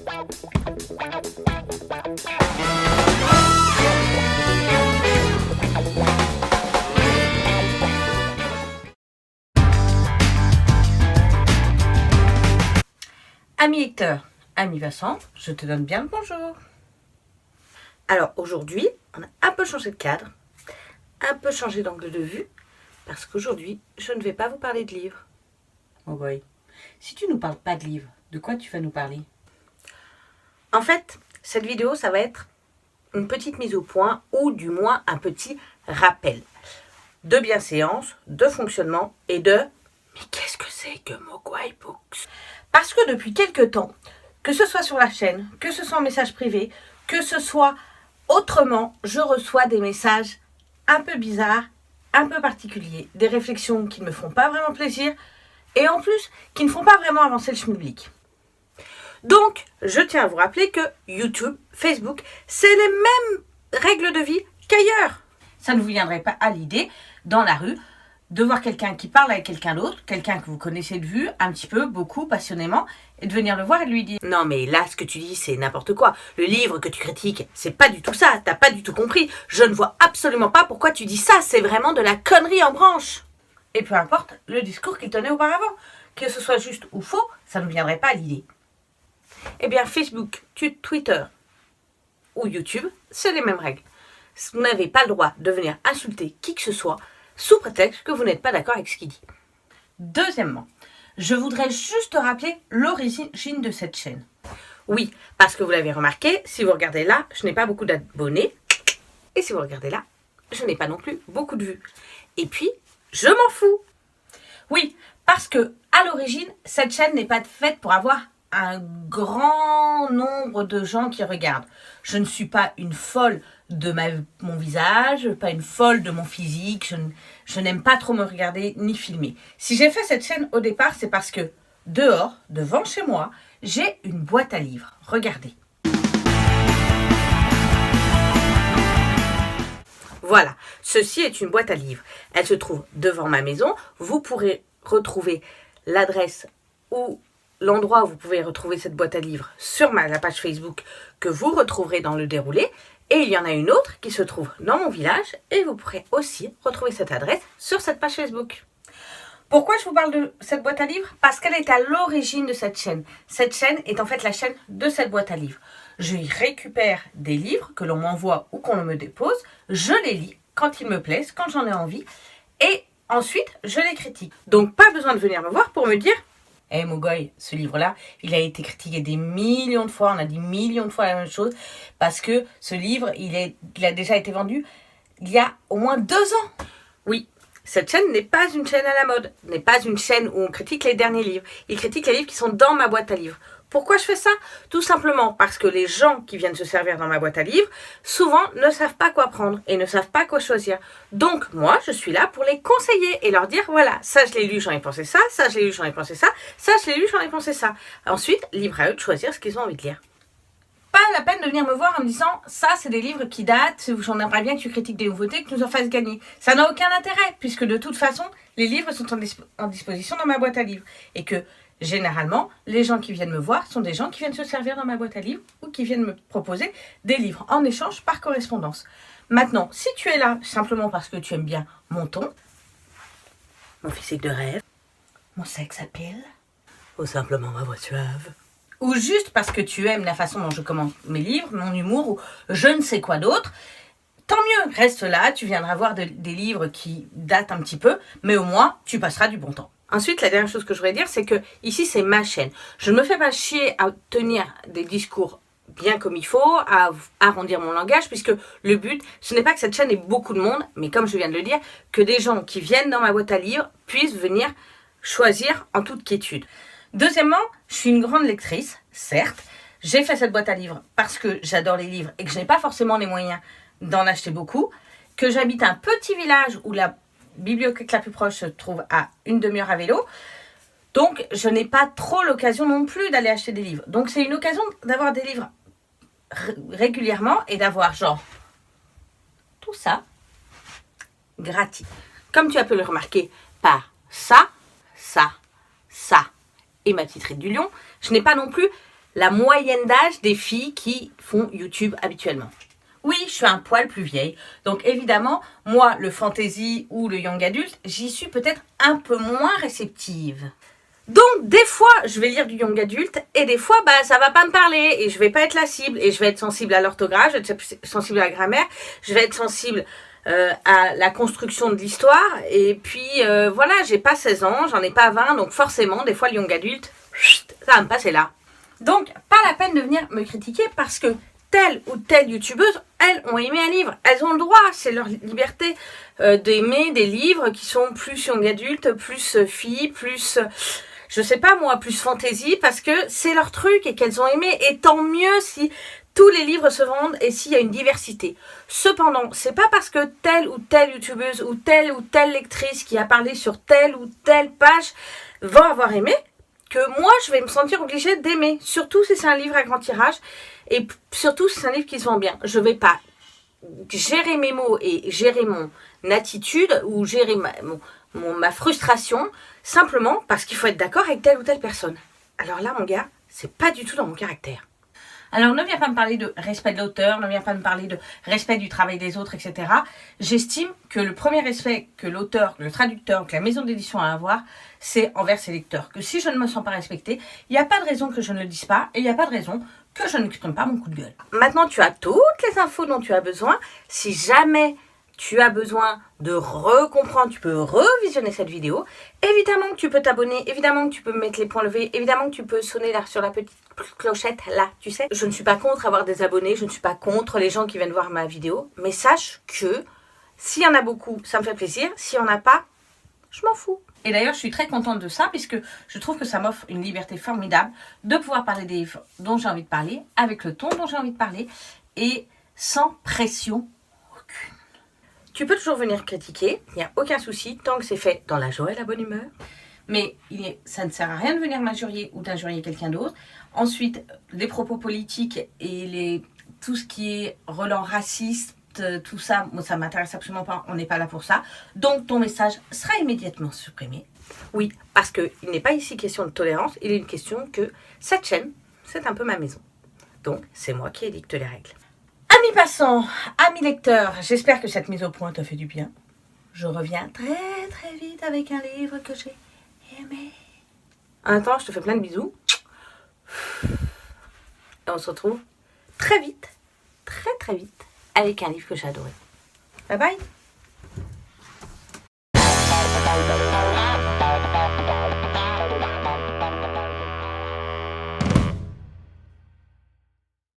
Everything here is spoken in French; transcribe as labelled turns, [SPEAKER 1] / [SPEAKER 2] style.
[SPEAKER 1] Ami lecteur, ami Vincent, je te donne bien le bonjour. Alors aujourd'hui, on a un peu changé de cadre, un peu changé d'angle de vue, parce qu'aujourd'hui, je ne vais pas vous parler de livres. Oh boy, si tu ne nous parles pas de livres, de quoi tu vas nous parler? En fait, cette vidéo, ça va être une petite mise au point, ou du moins un petit rappel de bienséance, de fonctionnement et de... Mais qu'est-ce que c'est que Mogwai Books? Parce que depuis quelques temps, que ce soit sur la chaîne, que ce soit en message privé, que ce soit autrement, je reçois des messages un peu bizarres, un peu particuliers, des réflexions qui ne me font pas vraiment plaisir et en plus qui ne font pas vraiment avancer le schmilblick. Donc, je tiens à vous rappeler que YouTube, Facebook, c'est les mêmes règles de vie qu'ailleurs. Ça ne vous viendrait pas à l'idée, dans la rue, de voir quelqu'un qui parle avec quelqu'un d'autre, quelqu'un que vous connaissez de vue, un petit peu, beaucoup, passionnément, et de venir le voir et de lui dire « Non mais là, ce que tu dis, c'est n'importe quoi. Le livre que tu critiques, c'est pas du tout ça, t'as pas du tout compris. Je ne vois absolument pas pourquoi tu dis ça, c'est vraiment de la connerie en branche. » Et peu importe le discours qu'il tenait auparavant, que ce soit juste ou faux, ça ne viendrait pas à l'idée. Eh bien, Facebook, Twitter ou YouTube, c'est les mêmes règles. Vous n'avez pas le droit de venir insulter qui que ce soit, sous prétexte que vous n'êtes pas d'accord avec ce qu'il dit. Deuxièmement, je voudrais juste rappeler l'origine de cette chaîne. Oui, parce que vous l'avez remarqué, si vous regardez là, je n'ai pas beaucoup d'abonnés. Et si vous regardez là, je n'ai pas non plus beaucoup de vues. Et puis, je m'en fous. Oui, parce que à l'origine, cette chaîne n'est pas faite pour avoir un grand nombre de gens qui regardent. Je ne suis pas une folle de mon visage, pas une folle de mon physique, je n'aime pas trop me regarder ni filmer. Si j'ai fait cette chaîne au départ, c'est parce que dehors, devant chez moi, j'ai une boîte à livres. Regardez. Voilà, ceci est une boîte à livres. Elle se trouve devant ma maison. Vous pourrez retrouver l'adresse ou l'endroit où vous pouvez retrouver cette boîte à livres sur la page Facebook que vous retrouverez dans le déroulé. Et il y en a une autre qui se trouve dans mon village et vous pourrez aussi retrouver cette adresse sur cette page Facebook. Pourquoi je vous parle de cette boîte à livres? Parce qu'elle est à l'origine de cette chaîne. Cette chaîne est en fait la chaîne de cette boîte à livres. Je y récupère des livres que l'on m'envoie ou qu'on me dépose. Je les lis quand ils me plaisent, quand j'en ai envie. Et ensuite, je les critique. Donc, pas besoin de venir me voir pour me dire « Hey Mogwai, ce livre-là, il a été critiqué des millions de fois. On a dit millions de fois la même chose. Parce que ce livre, il a déjà été vendu il y a au moins 2 ans. » Oui. Cette chaîne n'est pas une chaîne à la mode, n'est pas une chaîne où on critique les derniers livres. Il critique les livres qui sont dans ma boîte à livres. Pourquoi je fais ça? Tout simplement parce que les gens qui viennent se servir dans ma boîte à livres, souvent ne savent pas quoi prendre et ne savent pas quoi choisir. Donc moi, je suis là pour les conseiller et leur dire, voilà, ça je l'ai lu, j'en ai pensé ça, ça je l'ai lu, j'en ai pensé ça, ça je l'ai lu, j'en ai pensé ça. Ensuite, libre à eux de choisir ce qu'ils ont envie de lire. Pas la peine de venir me voir en me disant ça c'est des livres qui datent, j'en aimerais bien que tu critiques des nouveautés, que tu nous en fasses gagner. Ça n'a aucun intérêt puisque de toute façon les livres sont en disposition dans ma boîte à livres et que généralement les gens qui viennent me voir sont des gens qui viennent se servir dans ma boîte à livres ou qui viennent me proposer des livres en échange par correspondance. Maintenant, si tu es là simplement parce que tu aimes bien mon ton, mon physique de rêve, mon sex appeal ou simplement ma voix suave, ou juste parce que tu aimes la façon dont je commente mes livres, mon humour, ou je ne sais quoi d'autre, tant mieux, reste là, tu viendras voir des livres qui datent un petit peu, mais au moins, tu passeras du bon temps. Ensuite, la dernière chose que je voudrais dire, c'est que ici, c'est ma chaîne. Je ne me fais pas chier à tenir des discours bien comme il faut, à arrondir mon langage, puisque le but, ce n'est pas que cette chaîne ait beaucoup de monde, mais comme je viens de le dire, que des gens qui viennent dans ma boîte à livres puissent venir choisir en toute quiétude. Deuxièmement, je suis une grande lectrice, certes. J'ai fait cette boîte à livres parce que j'adore les livres et que je n'ai pas forcément les moyens d'en acheter beaucoup. Que j'habite un petit village où la bibliothèque la plus proche se trouve à une demi-heure à vélo. Donc, je n'ai pas trop l'occasion non plus d'aller acheter des livres. Donc, c'est une occasion d'avoir des livres régulièrement et d'avoir genre tout ça gratuit. Comme tu as pu le remarquer par ça et ma petite ride du lion, je n'ai pas non plus la moyenne d'âge des filles qui font YouTube habituellement. Oui, je suis un poil plus vieille, donc évidemment, moi, le fantasy ou le young adulte, j'y suis peut-être un peu moins réceptive. Donc, des fois, je vais lire du young adulte et des fois, ça va pas me parler et je vais pas être la cible et je vais être sensible à l'orthographe, je vais être sensible à la grammaire, je vais être sensible à la construction de l'histoire et puis voilà, j'ai pas 16 ans, j'en ai pas 20, donc forcément, des fois, le young adulte, ça va me passer là. Donc, pas la peine de venir me critiquer parce que telle ou telle youtubeuse, elles ont aimé un livre. Elles ont le droit, c'est leur liberté d'aimer des livres qui sont plus young adulte, plus filles, plus, je sais pas moi, plus fantasy, parce que c'est leur truc et qu'elles ont aimé. Et tant mieux si tous les livres se vendent et s'il y a une diversité. Cependant, c'est pas parce que telle ou telle youtubeuse ou telle lectrice qui a parlé sur telle ou telle page va avoir aimé que moi, je vais me sentir obligée d'aimer. Surtout si c'est un livre à grand tirage. Et surtout si c'est un livre qui se vend bien. Je ne vais pas gérer mes mots et gérer mon attitude ou gérer ma frustration simplement parce qu'il faut être d'accord avec telle ou telle personne. Alors là, mon gars, c'est pas du tout dans mon caractère. Alors, ne viens pas me parler de respect de l'auteur, ne viens pas me parler de respect du travail des autres, etc. J'estime que le premier respect que l'auteur, le traducteur, que la maison d'édition a à avoir, c'est envers ses lecteurs. Que si je ne me sens pas respectée, il n'y a pas de raison que je ne le dise pas et il n'y a pas de raison que je n'exprime pas mon coup de gueule. Maintenant, tu as toutes les infos dont tu as besoin. Si jamais tu as besoin de recomprendre, tu peux revisionner cette vidéo. Évidemment que tu peux t'abonner, évidemment que tu peux mettre les points levés, évidemment que tu peux sonner là sur la petite clochette là, tu sais. Je ne suis pas contre avoir des abonnés, je ne suis pas contre les gens qui viennent voir ma vidéo, mais sache que s'il y en a beaucoup, ça me fait plaisir. S'il n'y en a pas, je m'en fous. Et d'ailleurs, je suis très contente de ça puisque je trouve que ça m'offre une liberté formidable de pouvoir parler des livres dont j'ai envie de parler, avec le ton dont j'ai envie de parler et sans pression aucune. Tu peux toujours venir critiquer, il n'y a aucun souci, tant que c'est fait dans la joie et la bonne humeur. Mais ça ne sert à rien de venir m'injurier ou d'injurier quelqu'un d'autre. Ensuite, les propos politiques et tout ce qui est relent raciste, tout ça, moi ça m'intéresse absolument pas, on n'est pas là pour ça. Donc ton message sera immédiatement supprimé. Oui, parce qu'il n'est pas ici question de tolérance, il est une question que cette chaîne, c'est un peu ma maison. Donc c'est moi qui édicte les règles. Amis passants, amis lecteurs, j'espère que cette mise au point t'a fait du bien. Je reviens très très vite avec un livre que j'ai aimé. En attendant, je te fais plein de bisous. Et on se retrouve très vite, très très vite, avec un livre que j'ai adoré. Bye bye.